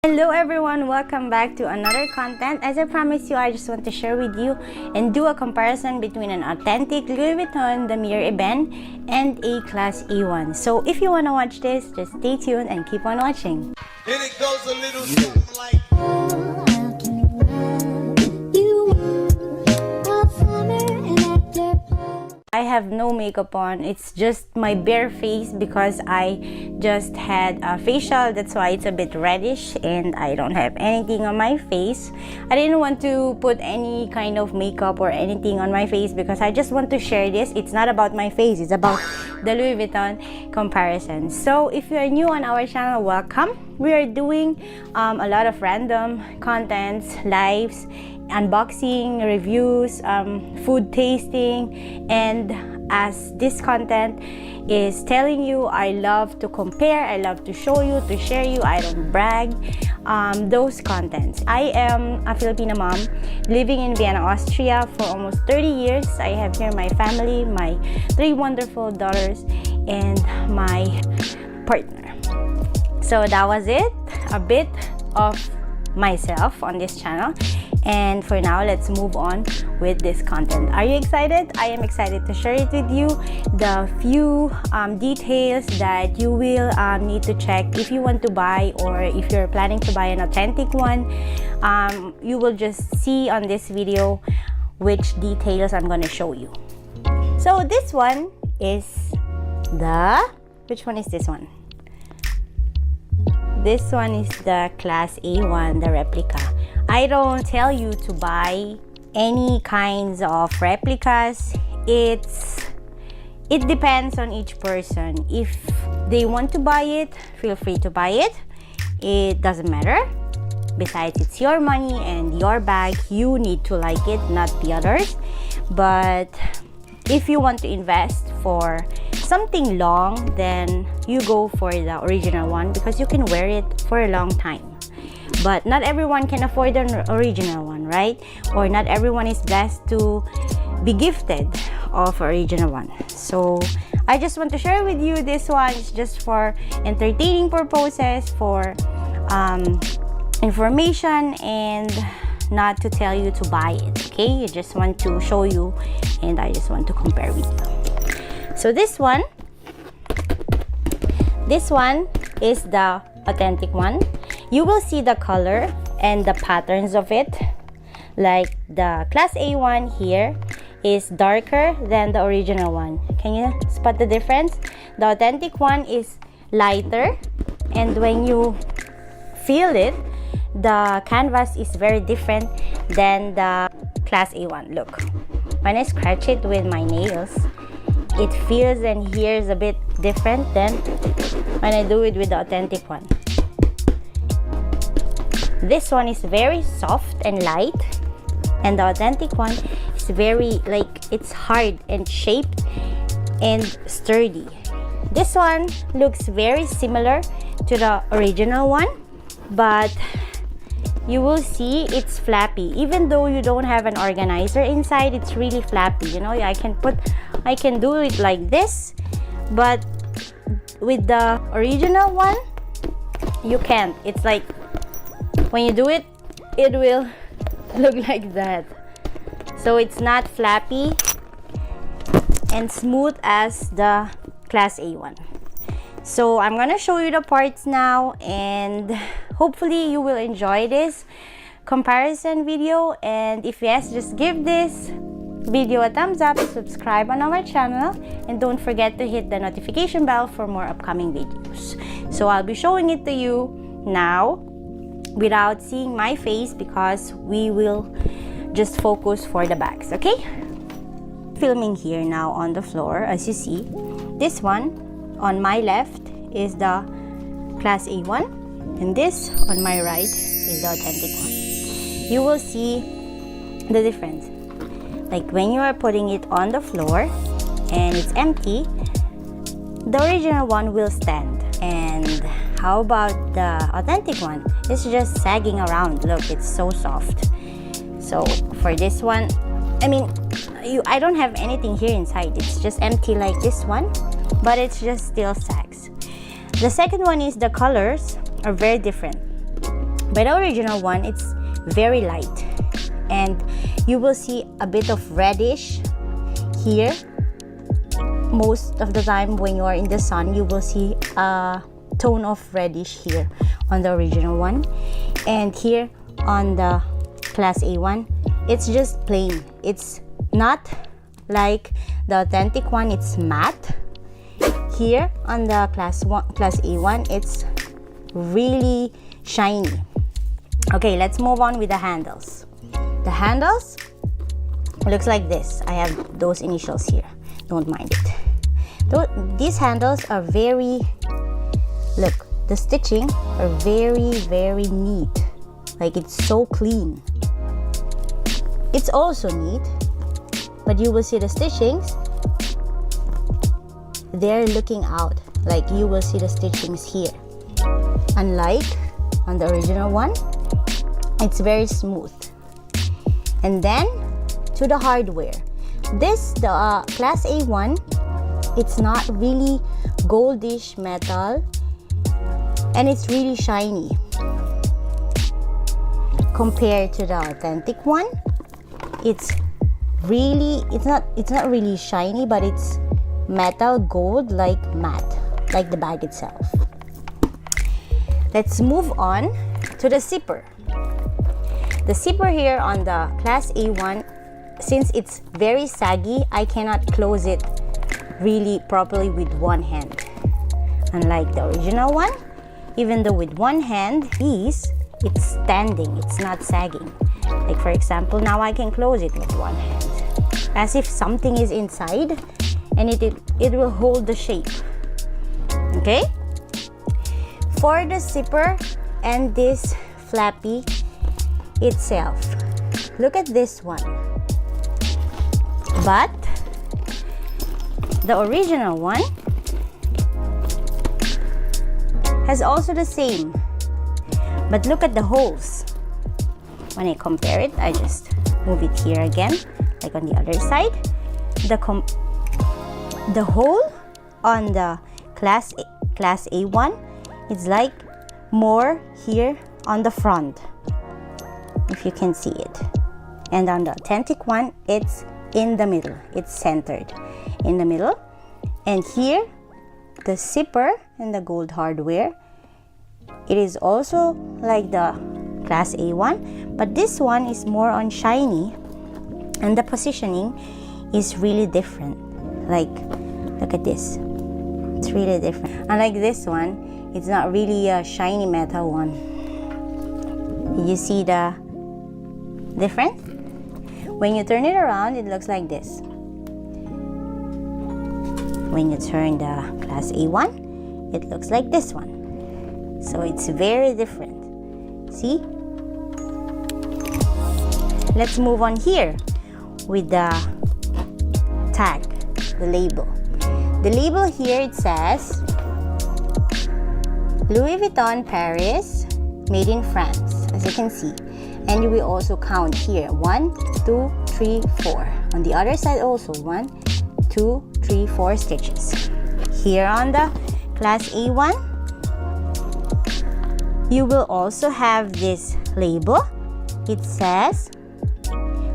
Hello everyone, welcome back to another content. As I promised you, I just want to share with you and do a comparison between an authentic Louis Vuitton DAMIER EBENE and a Class A1. So if you want to watch this, just stay tuned and keep on watching. And it goes a little something like I have no makeup on. It's just my bare face because I just had a facial. That's why it's a bit reddish and I don't have anything on my face. I didn't want to put any kind of makeup or anything on my face because I just want to share this. It's not about my face. It's about the Louis Vuitton comparison. So if you are new on our channel, welcome. We are doing a lot of random contents, lives, unboxing, reviews, food tasting, and as this content is telling you, I love to compare, I love to show you, to share you, I don't brag, those contents. I am a Filipina mom living in Vienna, Austria for almost 30 years. I have here my family, my 3 wonderful daughters, and my partner. So that was it, a bit of myself on this channel. And for now, let's move on with this content. Are you excited? I am excited to share it with you. The few details that you will need to check if you want to buy, or if you're planning to buy an authentic one, you will just see on this video which details I'm going to show you. So this one is which one is this one? This one is the Class A1, the replica. I don't tell you to buy any kinds of replicas. It depends on each person. If they want to buy it, feel free to buy it. It doesn't matter. Besides, it's your money and your bag. You need to like it, not the others. But if you want to invest for something long, then you go for the original one because you can wear it for a long time. But not everyone can afford an original one, right? Or not everyone is blessed to be gifted of original one. So I just want to share with you this one. It's just for entertaining purposes, for information, and not to tell you to buy it, okay? I just want to show you and I just want to compare with you. So this one is the authentic one. You will see the color and the patterns of it. Like the Class A1 here is darker than the original one. Can you spot the difference? The authentic one is lighter, and when you feel it, the canvas is very different than the Class A1. Look, when I scratch it with my nails, it feels and hears a bit different than when I do it with the authentic one. This one is very soft and light, and the authentic one is very, like, it's hard and shaped and sturdy. This one looks very similar to the original one, but you will see it's flappy. Even though you don't have an organizer inside, it's really flappy. You know, I can do it like this, but with the original one, you can't. It's like, when you do it, it will look like that. So it's not flappy and smooth as the Class A1. So I'm gonna show you the parts now, and hopefully you will enjoy this comparison video. And if yes, just give this video a thumbs up, subscribe on our channel, and don't forget to hit the notification bell for more upcoming videos. So I'll be showing it to you now without seeing my face because we will just focus for the bags, okay? Filming here now on the floor. As you see, this one on my left is the Class A1, and this on my right is the authentic one. You will see the difference. Like when you are putting it on the floor and it's empty, the original one will stand. And how about the authentic one? It's just sagging around. Look, it's so soft. So for this one, I don't have anything here inside. It's just empty like this one, but it's just still sags. The second one is the colors are very different. By the original one, it's very light, and you will see a bit of reddish here. Most of the time when you are in the sun, you will see a tone of reddish here on the original one, and here on the Class A1, it's just plain. It's not like the authentic one, it's matte. Here on the Class A1, it's really shiny. Okay, let's move on with the handles. The handles looks like this. I have those initials here, don't mind it. These handles are very, look, the stitching are very neat. Like, it's so clean. It's also neat, but you will see the stitchings, they're looking out. Like, you will see the stitchings here. Unlike on the original one, it's very smooth. And then to the hardware. The Class A1, it's not really goldish metal, and it's really shiny. Compared to the authentic one, it's not really shiny, but it's metal gold, like matte, like the bag itself. Let's move on to the zipper. The zipper here on the Class A1, since it's very saggy, I cannot close it really properly with one hand. Unlike the original one, even though with one hand, it's standing, it's not sagging. Like, for example, now I can close it with one hand, as if something is inside, and it will hold the shape. Okay? For the zipper and this flappy itself, look at this one. But the original one has also the same, but look at the holes. When I compare it, I just move it here again, like on the other side. The hole on the Class A1 is like more here on the front, if you can see it. And on the authentic one, it's in the middle. It's centered in the middle. And here, the zipper and the gold hardware, it is also like the Class A1, but this one is more on shiny, and the positioning is really different. Like, look at this. It's really different. Unlike this one, it's not really a shiny metal one. You see the difference? When you turn it around, it looks like this. When you turn the Class A1, it looks like this one. So it's very different. See? Let's move on here with the tag, the label. The label here, it says Louis Vuitton Paris, made in France, as you can see. And you will also count here 1, 2, 3, 4. On the other side also 1, 2, 3, 4 stitches. Here on the Class A1, you will also have this label. It says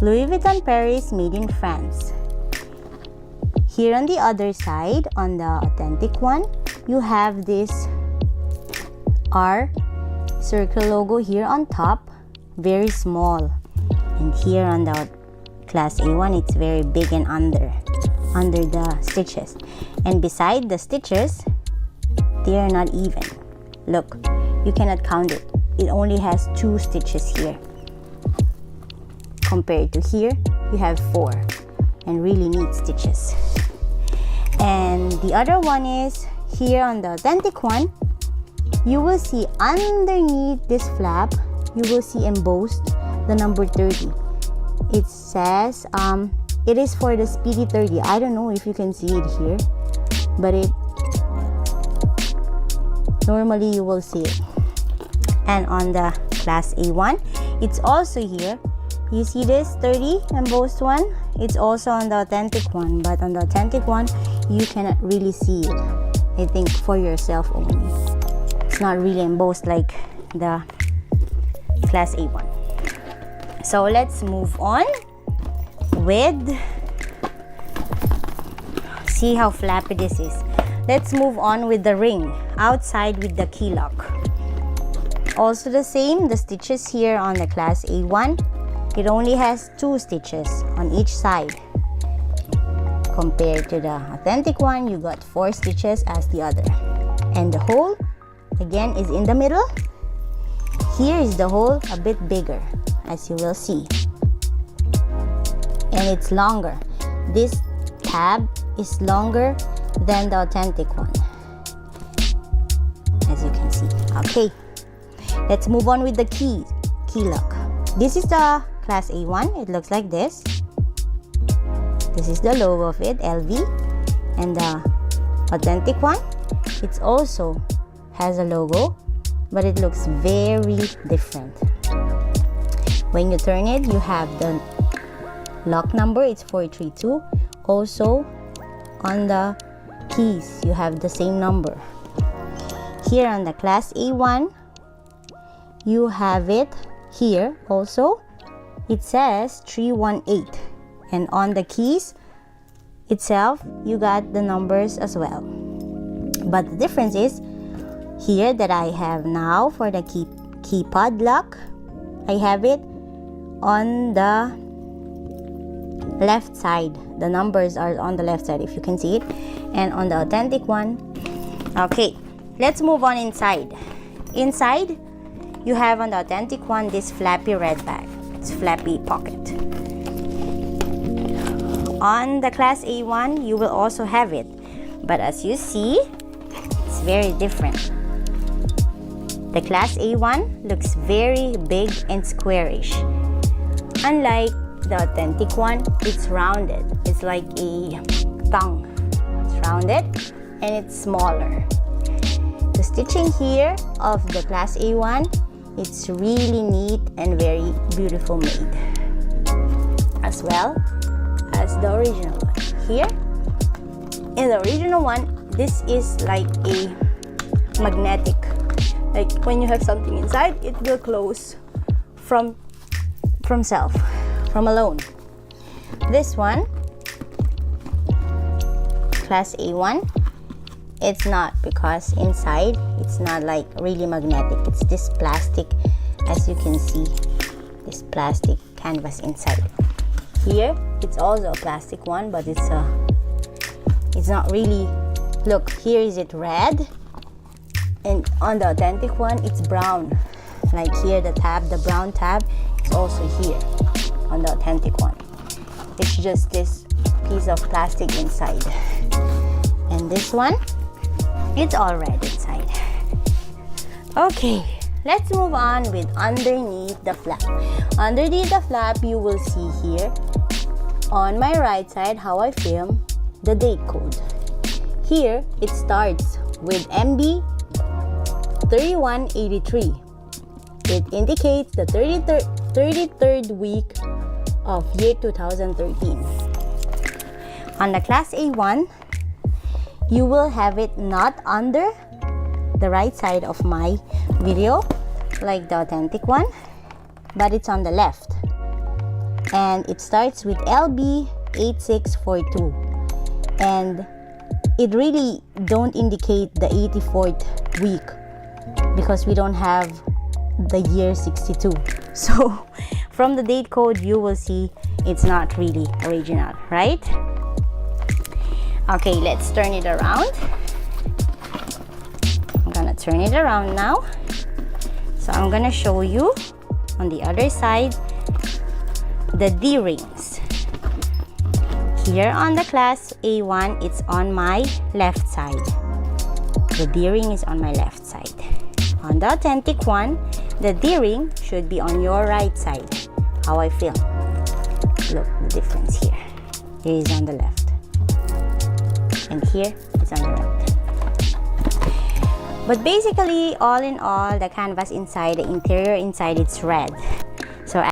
Louis Vuitton Paris, made in France. Here on the other side, on the authentic one, you have this R circle logo here on top, very small. And here on the Class A1, it's very big and under the stitches. And beside the stitches, they are not even. Look, you cannot count it. It only has 2 stitches here. Compared to here, you have 4, and really neat stitches. And the other one is here on the authentic one, you will see underneath this flap, you will see embossed the number 30. It says it is for the Speedy 30. I don't know if you can see it here, but normally you will see it. And on the Class A1, it's also here. You see this 30 embossed one? It's also on the authentic one, but on the authentic one, you cannot really see it. I think for yourself only. It's not really embossed like the class A1. So let's move on with, see how flappy this is. Let's move on with the ring outside with the key lock. Also the same, the stitches here on the class A1, it only has 2 stitches on each side. Compared to the authentic one, you got 4 stitches as the other. And the hole, again, is in the middle. Here is the hole a bit bigger, as you will see. And it's longer. This tab is longer than the authentic one, as you can see. Okay, let's move on with the key lock. This is the class A1. It looks like this. This is the logo of it, LV. And the authentic one, it also has a logo, but it looks very different. When you turn it, you have the lock number, it's 432. Also on the keys, you have the same number. Here on the class A1, you have it here also. It says 318. And on the keys itself, you got the numbers as well. But the difference is, here that I have now for the keypad lock, I have it on the left side. The numbers are on the left side, if you can see it. And on the authentic one, okay, let's move on inside. Inside, you have on the authentic one this flappy red bag. It's flappy pocket. On the class A1, you will also have it, but as you see, it's very different. The class A1 looks very big and squarish. Unlike the authentic one, it's rounded. It's like a tongue. It's rounded and it's smaller. The stitching here of the class A1, it's really neat and very beautiful made, as well as the original one. Here, in the original one, this is like a magnetic. Like when you have something inside, it will close from self, from alone. This one, class A1, it's not, because inside it's not like really magnetic. It's this plastic, as you can see, this plastic canvas inside. Here, it's also a plastic one, but it's not really. Look, here is it red, and on the authentic one, it's brown. Like here, the tab, the brown tab, is also here on the authentic one. It's just this piece of plastic inside. And this one, it's all red inside. Okay, let's move on with underneath the flap. Underneath the flap, you will see here on my right side how I film the date code. Here, it starts with MB 3183. It indicates the 33rd week of year 2013. On the class A1, you will have it not under the right side of my video like the authentic one, but it's on the left. And it starts with LB 8642. And it really don't indicate the 84th week because we don't have the year 62. So from the date code, you will see it's not really original, right? Okay, let's turn it around. I'm gonna turn it around now. So I'm gonna show you on the other side the D-rings. Here on the class A1, it's on my left side. The D-ring is on my left side. On the authentic one, the D-ring should be on your right side. How I film. Look, the difference here. Here is on the left. And here, it's on the right. But basically, all in all, the canvas inside, the interior inside, it's red.